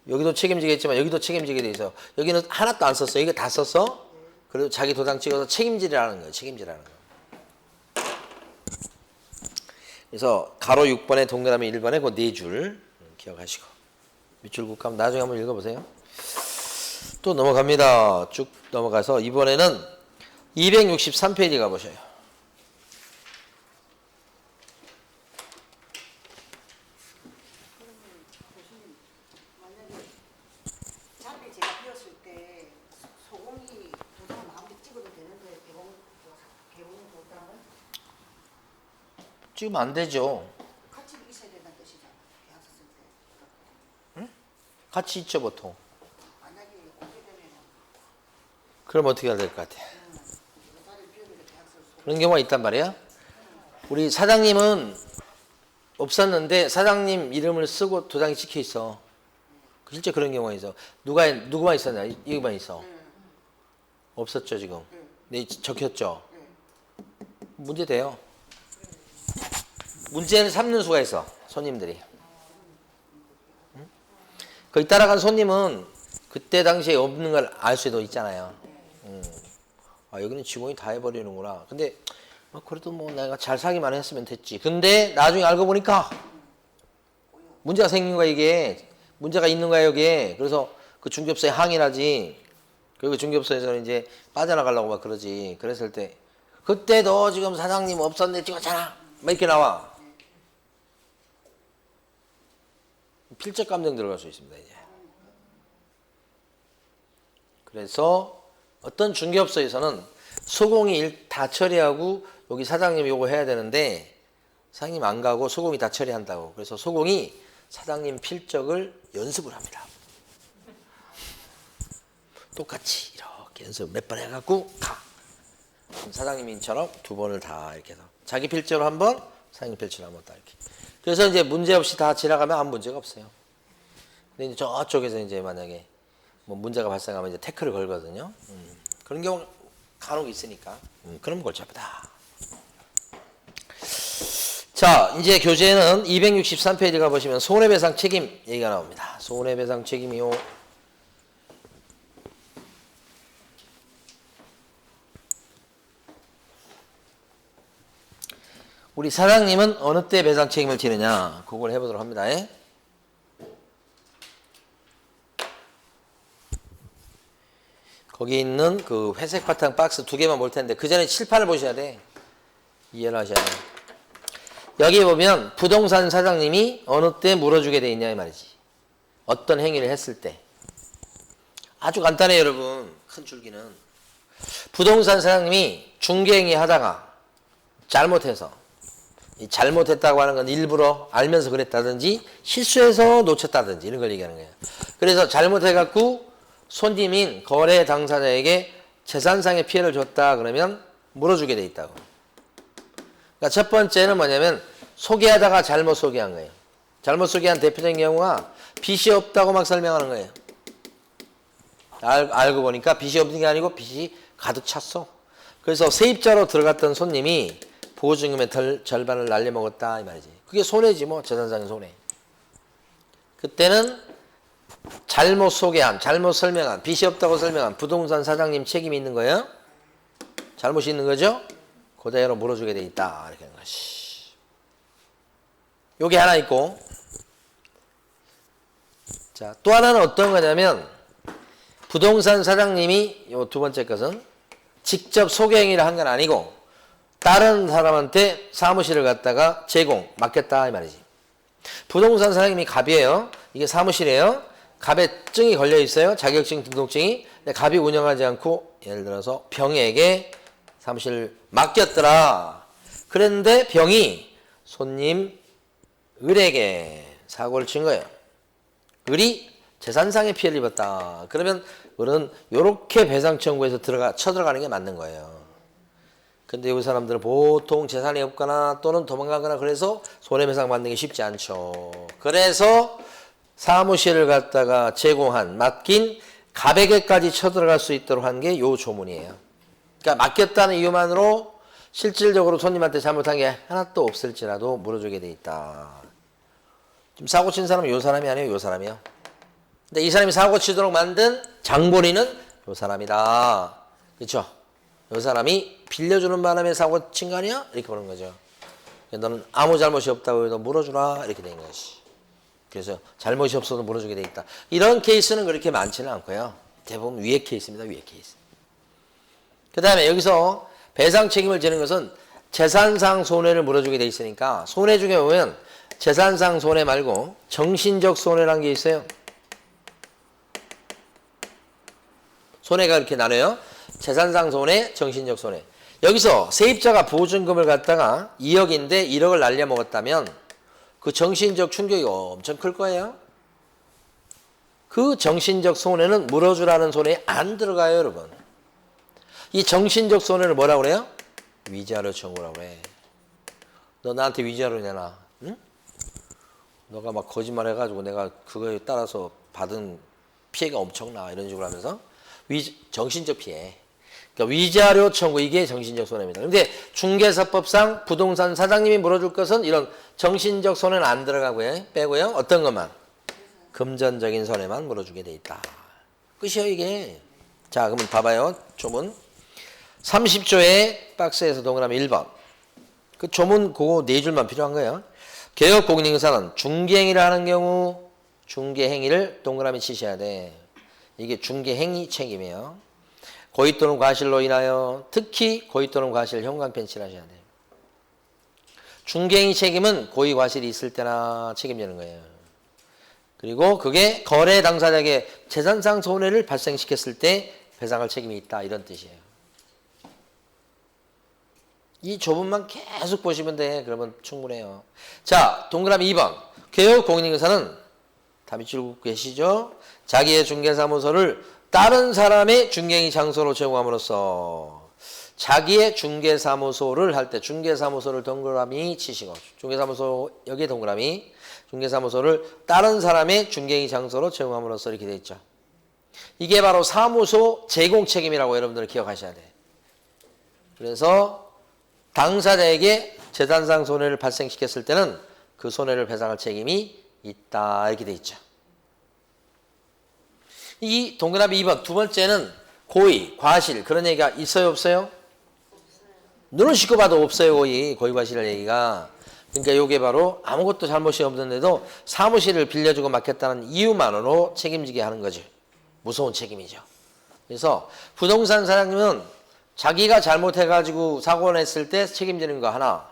여기도 책임지겠지만 여기도 책임지게 돼 있어. 여기는 하나도 안 썼어. 이거 다 썼어? 그래도 자기 도장 찍어서 책임지라는 거예요. 책임지라는 거. 그래서 가로 6번에 동그라미 1번에 그 4줄 기억하시고 밑줄 긋고 나중에 한번 읽어보세요. 또 넘어갑니다. 쭉 넘어가서 이번에는 263페이지 가보셔요. 찍으면 안 되죠. 같이 있어야 된다는 뜻이잖아. 계약서 쓸 때. 응? 같이 있죠 보통. 만약에 오게 되면 그럼 어떻게 해야 될 것 같아? 여자를 비우는데 계약서를 써. 그런 경우가 있단 말이야. 우리 사장님은 없었는데 사장님 이름을 쓰고 도장이 찍혀 있어. 실제 그런 경우가 있어. 누구만 있었냐? 이거만 있어. 없었죠 지금. 네, 적혔죠. 문제 돼요. 문제는 삼는 수가 있어. 손님들이. 응? 거기 따라간 손님은 그때 당시에 없는 걸 알 수도 있잖아요. 아, 여기는 직원이 다 해버리는구나. 근데 그래도 뭐 내가 잘 사기만 했으면 됐지. 근데 나중에 알고 보니까 문제가 생긴 거야 이게. 문제가 있는 거야 여기에. 그래서 그 중개업소에 항의를 하지. 그리고 중개업소에서는 이제 빠져나가려고 막 그러지. 그랬을 때 그때 너 지금 사장님 없었는데 찍었잖아. 막 이렇게 나와. 필적 감정 들어갈 수 있습니다 이제. 그래서 어떤 중개업소에서는 소공이 일 다 처리하고 여기 사장님이 요거 해야 되는데 사장님 안 가고 소공이 다 처리한다고. 그래서 소공이 사장님 필적을 연습을 합니다. 똑같이 이렇게 연습 몇 번 해갖고 가. 사장님인처럼 2번을 다 이렇게 해서 자기 필적으로 한 번, 사장님 필적으로 한 번 다 이렇게. 그래서 이제 문제 없이 다 지나가면 아무 문제가 없어요. 근데 이제 저쪽에서 이제 만약에 뭐 문제가 발생하면 이제 태클을 걸거든요. 그런 경우 간혹 있으니까. 그럼 골치 아프다. 자, 이제 교재는 263페이지 가보시면 손해배상 책임 얘기가 나옵니다. 손해배상 책임이요. 우리 사장님은 어느 때 배상 책임을 지느냐, 그걸 해보도록 합니다. 거기 있는 그 회색 바탕 박스 2개만 볼 텐데 그 전에 칠판을 보셔야 돼. 이해를 하셔야 돼. 여기 보면 부동산 사장님이 어느 때 물어주게 돼 있냐 이 말이지. 어떤 행위를 했을 때. 아주 간단해요 여러분. 큰 줄기는. 부동산 사장님이 중개행위 하다가 잘못해서, 이 잘못했다고 하는 건 일부러 알면서 그랬다든지 실수해서 놓쳤다든지 이런 걸 얘기하는 거예요. 그래서 잘못해갖고 손님인 거래 당사자에게 재산상의 피해를 줬다 그러면 물어주게 돼 있다고. 그러니까 첫 번째는 뭐냐면 소개하다가 잘못 소개한 거예요. 잘못 소개한 대표적인 경우가 빚이 없다고 막 설명하는 거예요. 알고 보니까 빚이 없는 게 아니고 빚이 가득 찼어. 그래서 세입자로 들어갔던 손님이 보증금의 절반을 날려먹었다 이 말이지. 그게 손해지 뭐. 재산상의 손해. 그때는 잘못 소개한, 잘못 설명한, 빚이 없다고 설명한 부동산 사장님 책임이 있는 거예요. 잘못이 있는 거죠. 그대로 물어주게 돼 있다 이렇게 하는 것이. 요게 하나 있고, 자, 또 하나는 어떤 거냐면 부동산 사장님이 요 2번째 것은 직접 소개 행위를 한 건 아니고 다른 사람한테 사무실을 갖다가 맡겼다 이 말이지. 부동산 사장님이 갑이에요. 이게 사무실이에요. 갑에 증이 걸려 있어요. 자격증 등록증이. 근데 갑이 운영하지 않고 예를 들어서 병에게 사무실을 맡겼더라. 그랬는데 병이 손님 을에게 사고를 친 거예요. 을이 재산상의 피해를 입었다. 그러면 을은 요렇게 배상 청구에서 쳐들어가는 게 맞는 거예요. 근데 이 사람들은 보통 재산이 없거나 또는 도망가거나 그래서 손해배상 받는 게 쉽지 않죠. 그래서 사무실을 갖다가 제공한, 맡긴 갑에게까지 쳐들어갈 수 있도록 한 게 요 조문이에요. 그러니까 맡겼다는 이유만으로 실질적으로 손님한테 잘못한 게 하나도 없을지라도 물어주게 돼 있다. 지금 사고 친 사람은 요 사람이 아니에요, 요 사람이요. 근데 이 사람이 사고 치도록 만든 장본인은 요 사람이다. 그렇죠? 요 사람이 빌려주는 바람에 사고 친 거 아니야? 이렇게 보는 거죠. 너는 아무 잘못이 없다고 해도 물어주라 이렇게 된 것이. 그래서 잘못이 없어도 물어주게 돼 있다. 이런 케이스는 그렇게 많지는 않고요. 대부분 위의 케이스입니다. 위의 케이스. 그 다음에 여기서 배상 책임을 지는 것은 재산상 손해를 물어주게 돼 있으니까 손해 중에 보면 재산상 손해 말고 정신적 손해라는 게 있어요. 손해가 이렇게 나눠요. 재산상 손해, 정신적 손해. 여기서 세입자가 보증금을 갖다가 2억인데 1억을 날려먹었다면 그 정신적 충격이 엄청 클 거예요. 그 정신적 손해는 물어주라는 손해에 안 들어가요, 여러분. 이 정신적 손해를 뭐라고 그래요? 위자료 청구라고 그래. 너 나한테 위자료 내놔. 응? 너가 막 거짓말 해가지고 내가 그거에 따라서 받은 피해가 엄청나. 이런 식으로 하면서 정신적 피해. 그러니까 위자료 청구, 이게 정신적 손해입니다. 그런데 중개사법상 부동산 사장님이 물어줄 것은 이런 정신적 손해는 안 들어가고요. 빼고요. 어떤 것만? 금전적인 손해만 물어주게 돼 있다. 끝이에요, 이게. 자, 그러면 봐봐요. 조문. 30조의 박스에서 동그라미 1번. 그 조문 그거 4줄만 필요한 거예요. 개업공인인사는 중개행위를 하는 경우 중개행위를 동그라미 치셔야 돼. 이게 중개행위 책임이에요. 고의 또는 과실로 인하여 특히 고의 또는 과실 형광펜 칠하셔야 돼요. 중개행위 책임은 고의 과실이 있을 때나 책임지는 거예요. 그리고 그게 거래 당사자에게 재산상 손해를 발생시켰을 때 배상할 책임이 있다. 이런 뜻이에요. 이 조문만 계속 보시면 돼. 그러면 충분해요. 자, 동그라미 2번. 개업 공인인사는 다 밑줄 계시죠? 자기의 중개사무소를 다른 사람의 중개행위 장소로 제공함으로써 자기의 중개사무소를 할 때 중개사무소를 동그라미 치시고 중개사무소 여기에 동그라미 중개사무소를 다른 사람의 중개행위 장소로 제공함으로써 이렇게 돼 있죠. 이게 바로 사무소 제공 책임이라고 여러분들 기억하셔야 돼. 그래서 당사자에게 재산상 손해를 발생시켰을 때는 그 손해를 배상할 책임이 있다. 이렇게 돼 있죠. 이 동그라미 2번 두 번째는 고의, 과실 그런 얘기가 있어요, 없어요? 눈을 씻고 봐도 없어요, 고의 과실의 얘기가. 그러니까 이게 바로 아무것도 잘못이 없는데도 사무실을 빌려주고 맡겼다는 이유만으로 책임지게 하는 거지. 무서운 책임이죠. 그래서 부동산 사장님은 자기가 잘못해가지고 사고 냈을 때 책임지는 거 하나,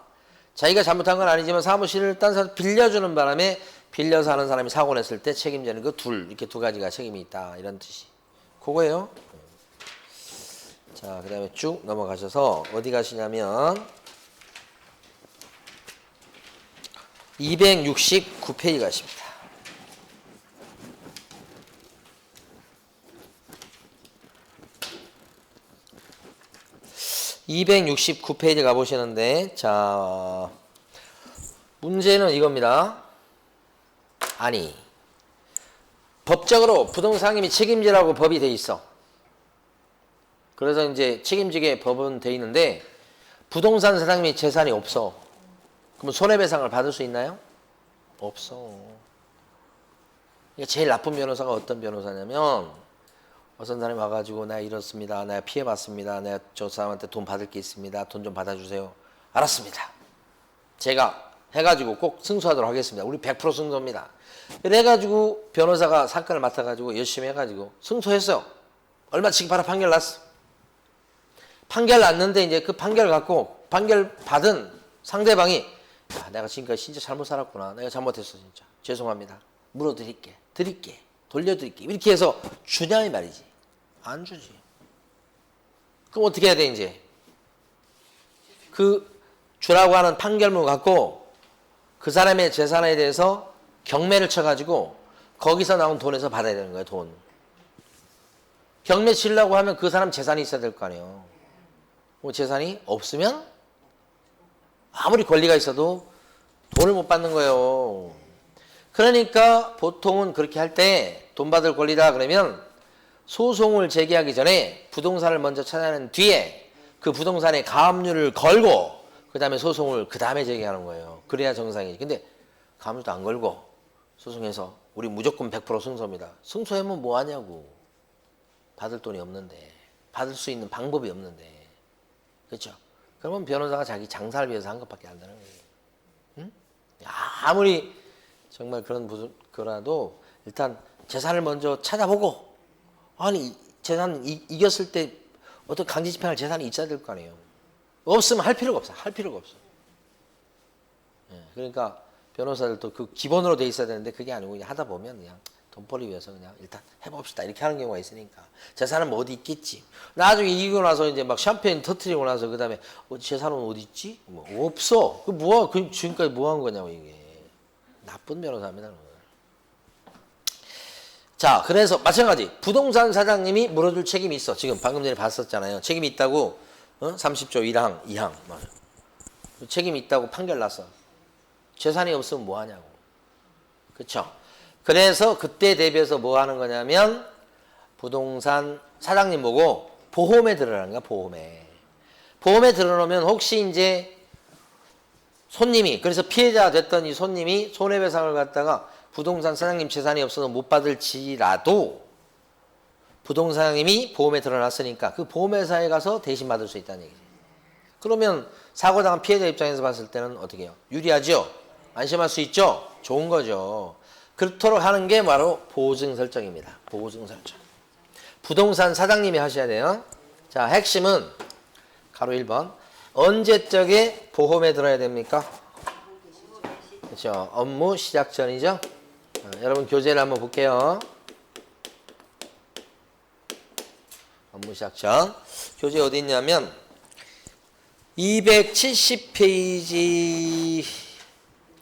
자기가 잘못한 건 아니지만 사무실을 딴 사람 빌려주는 바람에 빌려서 하는 사람이 사고 냈을 때 책임지는 거 둘, 이렇게 두 가지가 책임이 있다. 이런 뜻이. 그거예요. 자, 그 다음에 쭉 넘어가셔서 어디 가시냐면 269페이지 가십니다. (269페이지) 가보시는데, 자, 문제는 이겁니다. 아니, 법적으로 부동산임이 책임지라고 법이 돼 있어. 그래서 이제 책임지게 법은 돼 있는데 부동산 사장님이 재산이 없어. 그럼 손해배상을 받을 수 있나요? 없어. 그러니까 제일 나쁜 변호사가 어떤 변호사냐면, 어떤 사람이 와가지고 내가 이렇습니다. 내가 피해봤습니다. 내가 저 사람한테 돈 받을 게 있습니다. 돈 좀 받아주세요. 알았습니다. 제가 해가지고 꼭 승소하도록 하겠습니다. 우리 100% 승소입니다. 그래가지고 변호사가 사건을 맡아가지고 열심히 해가지고 승소했어. 얼마 지급하라 판결 났어. 판결 났는데 이제 그 판결 갖고 판결 받은 상대방이, 야, 내가 지금까지 진짜 잘못 살았구나. 내가 잘못했어 진짜. 죄송합니다. 물어드릴게. 드릴게. 돌려드릴게. 이렇게 해서 주냐 이 말이지. 안 주지. 그럼 어떻게 해야 돼 이제? 그 주라고 하는 판결문 갖고 그 사람의 재산에 대해서 경매를 쳐가지고 거기서 나온 돈에서 받아야 되는 거예요. 돈. 경매 치려고 하면 그 사람 재산이 있어야 될 거 아니에요. 뭐 재산이 없으면 아무리 권리가 있어도 돈을 못 받는 거예요. 그러니까 보통은 그렇게 할 때 돈 받을 권리다 그러면 소송을 제기하기 전에 부동산을 먼저 찾아낸 뒤에 그 부동산의 가압류를 걸고 그 다음에 소송을 그 다음에 제기하는 거예요. 그래야 정상이지. 근데 가압류도 안 걸고 소송해서 우리 무조건 100% 승소입니다. 승소하면 뭐 하냐고. 받을 돈이 없는데, 받을 수 있는 방법이 없는데, 그렇죠? 그러면 변호사가 자기 장사를 위해서 한 것밖에 안 되는 거예요. 응? 아무리 정말 그런 거라도 일단 재산을 먼저 찾아보고, 아니 재산 이겼을 때 어떤 강제집행할 재산이 있어야 될 거 아니에요. 없으면 할 필요가 없어. 할 필요가 없어. 그러니까 변호사들도 그 기본으로 돼 있어야 되는데 그게 아니고 그냥 하다 보면 그냥 돈벌이 위해서 그냥 일단 해봅시다 이렇게 하는 경우가 있으니까 재산은 뭐 어디 있겠지. 나중에 이기고 나서 이제 막 샴페인 터트리고 나서 그 다음에 재산은 어디 있지? 뭐 없어. 그 뭐야? 그 지금까지 뭐 한 거냐고 이게. 나쁜 변호사입니다. 자, 그래서 마찬가지 부동산 사장님이 물어줄 책임이 있어. 지금 방금 전에 봤었잖아요. 책임이 있다고 30조 1항 2항 책임이 있다고 판결 났어. 재산이 없으면 뭐 하냐고. 그렇죠? 그래서 그때 대비해서 뭐 하는 거냐면 부동산 사장님 보고 보험에 들어라는 거야. 보험에 들어놓으면 혹시 이제 손님이 그래서 피해자가 됐던 이 손님이 손해배상을 갖다가 부동산 사장님 재산이 없어서 못 받을지라도 부동산 사장님이 보험에 들어놨으니까 그 보험회사에 가서 대신 받을 수 있다는 얘기지. 그러면 사고당한 피해자 입장에서 봤을 때는 어떻게 해요? 유리하죠? 안심할 수 있죠? 좋은 거죠. 그렇도록 하는 게 바로 보증 설정입니다. 보증 설정. 부동산 사장님이 하셔야 돼요. 자, 핵심은 가로 1번. 언제적에 보험에 들어야 됩니까? 그렇죠. 업무 시작 전이죠. 여러분 교재를 한번 볼게요. 업무 시작 전. 교재 어디 있냐면 270페이지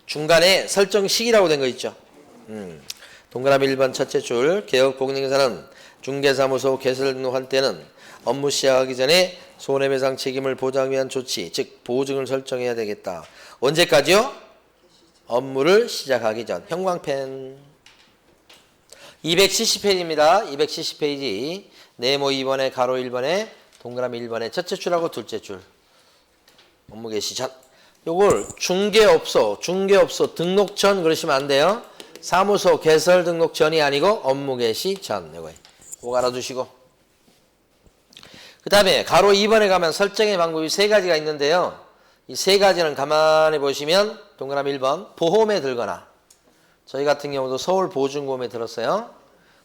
중간에 설정식이라고 된 거 있죠. 동그라미 1번 첫째 줄. 개업공인중개사는 중개사무소 개설 등록할 때는 업무 시작하기 전에 손해배상 책임을 보장하기 위한 조치, 즉 보증을 설정해야 되겠다. 언제까지요? 업무를 시작하기 전. 형광펜 270페이지입니다. 270페이지 네모 2번에 가로 1번에 동그라미 1번에 첫째 줄하고 둘째 줄. 업무 개시 전. 요걸 중개업소 등록 전 그러시면 안 돼요. 사무소 개설 등록 전이 아니고 업무 개시 전. 요거 꼭 알아두시고. 그 다음에 가로 2번에 가면 설정의 방법이 세 가지가 있는데요. 이 세 가지는 가만히 보시면 동그라미 1번 보험에 들거나 저희 같은 경우도 서울보증보험에 들었어요.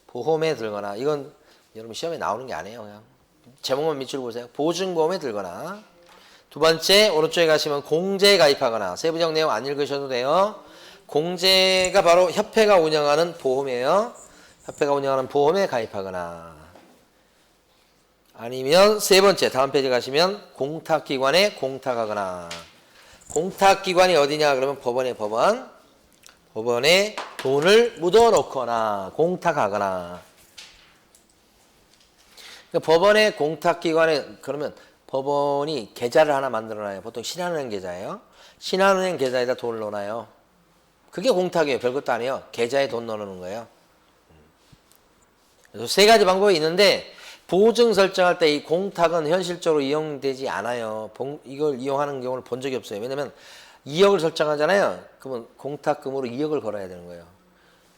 보험에 들거나 이건 여러분 시험에 나오는 게 아니에요. 그냥 제목만 밑줄 보세요. 보증보험에 들거나 두 번째 오른쪽에 가시면 공제에 가입하거나 세부적 내용 안 읽으셔도 돼요. 공제가 바로 협회가 운영하는 보험이에요. 협회가 운영하는 보험에 가입하거나 아니면 세 번째 다음 페이지 가시면 공탁기관에 공탁하거나 공탁기관이 어디냐 그러면 법원에 돈을 묻어놓거나 공탁하거나 그러니까 법원에 공탁기관에 그러면 법원이 계좌를 하나 만들어놔요. 보통 신한은행 계좌예요. 신한은행 계좌에다 돈을 넣어놔요. 그게 공탁이에요. 별것도 아니에요. 계좌에 돈 넣어놓는 거예요. 그래서 세 가지 방법이 있는데 보증 설정할 때 이 공탁은 현실적으로 이용되지 않아요. 이걸 이용하는 경우를 본 적이 없어요. 왜냐면 2억을 설정하잖아요. 그러면 공탁금으로 2억을 걸어야 되는 거예요.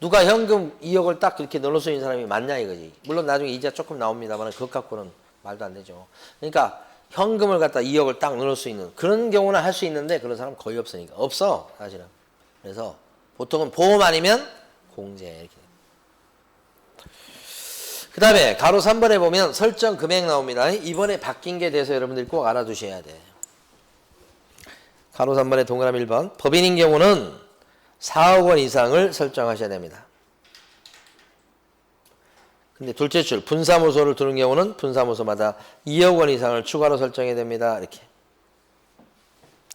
누가 현금 2억을 딱 그렇게 넣을 수 있는 사람이 많냐 이거지. 물론 나중에 이자 조금 나옵니다만 그것 갖고는 말도 안 되죠. 그러니까 현금을 갖다 2억을 딱 넣을 수 있는 그런 경우는 할 수 있는데 그런 사람 거의 없으니까. 없어 사실은. 그래서 보통은 보험 아니면 공제 이렇게. 그 다음에 가로 3번에 보면 설정 금액 나옵니다. 이번에 바뀐 게 돼서 여러분들이 꼭 알아두셔야 돼. 가로 3번에 동그라미 1번. 법인인 경우는 4억 원 이상을 설정하셔야 됩니다. 근데 둘째 줄 분사무소를 두는 경우는 분사무소마다 2억 원 이상을 추가로 설정해야 됩니다. 이렇게.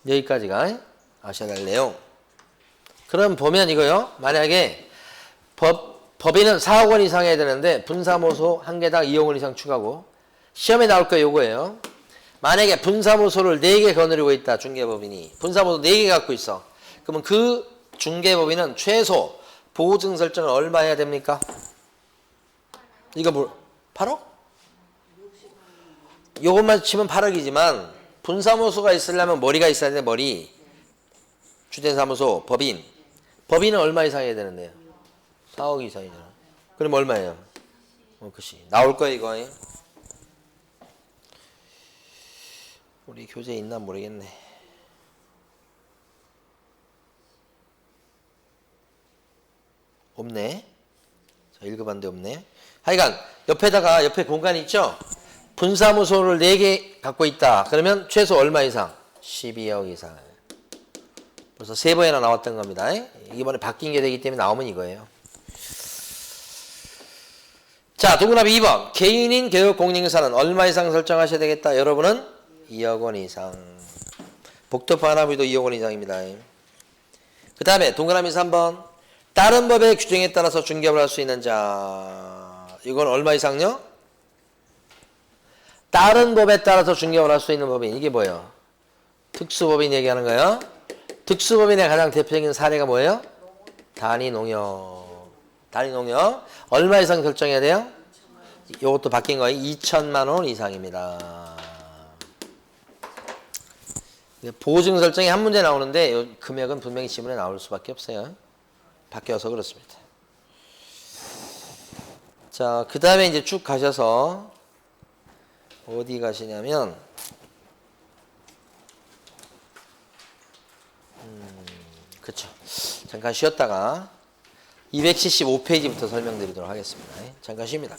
여기까지가 아셔야 될 내용. 그럼 보면 이거요. 만약에 법인은 4억 원 이상 해야 되는데 분사무소 한 개당 2억 원 이상 추가고 시험에 나올 거 요거예요. 만약에 분사무소를 4개 거느리고 있다. 중개법인이. 분사무소 4개 갖고 있어. 그러면 그 중개법인은 최소 보증 설정을 얼마 해야 됩니까? 이거 뭐 8억? 요것만 치면 8억이지만 분사무소가 있으려면 머리가 있어야 돼. 머리. 주택사무소, 법인. 법인은 얼마 이상 해야 되는데요? 4억 이상이잖아. 그럼 얼마예요? 그치. 나올 거야 이거. 우리 교재 있나 모르겠네. 없네. 자, 읽어봤는데 없네. 하여간 옆에다가 옆에 공간이 있죠? 분사무소를 4개 갖고 있다. 그러면 최소 얼마 이상? 12억 이상. 벌써 3번이나 나왔던 겁니다. 이번에 바뀐 게 되기 때문에 나오면 이거예요. 자, 동그라미 2번. 개인인 개업공인사는 얼마 이상 설정하셔야 되겠다. 여러분은 2억 원 이상. 복도파 하나무도 2억 원 이상입니다. 그 다음에 동그라미 3번. 다른 법의 규정에 따라서 중개업을 할 수 있는 자. 이건 얼마 이상요? 다른 법에 따라서 중개업을 할 수 있는 법인. 이게 뭐예요? 특수법인 얘기하는 거예요. 특수법인의 가장 대표적인 사례가 뭐예요? 단위농협. 단위농협. 얼마 이상 설정해야 돼요? 이것도 바뀐 거예요. 2천만 원 이상입니다. 보증 설정이 한 문제 나오는데 이 금액은 분명히 지문에 나올 수밖에 없어요. 바뀌어서 그렇습니다. 자, 그 다음에 이제 쭉 가셔서 어디 가시냐면 그쵸. 잠깐 쉬었다가 275페이지부터 설명드리도록 하겠습니다. 잠깐 쉽니다.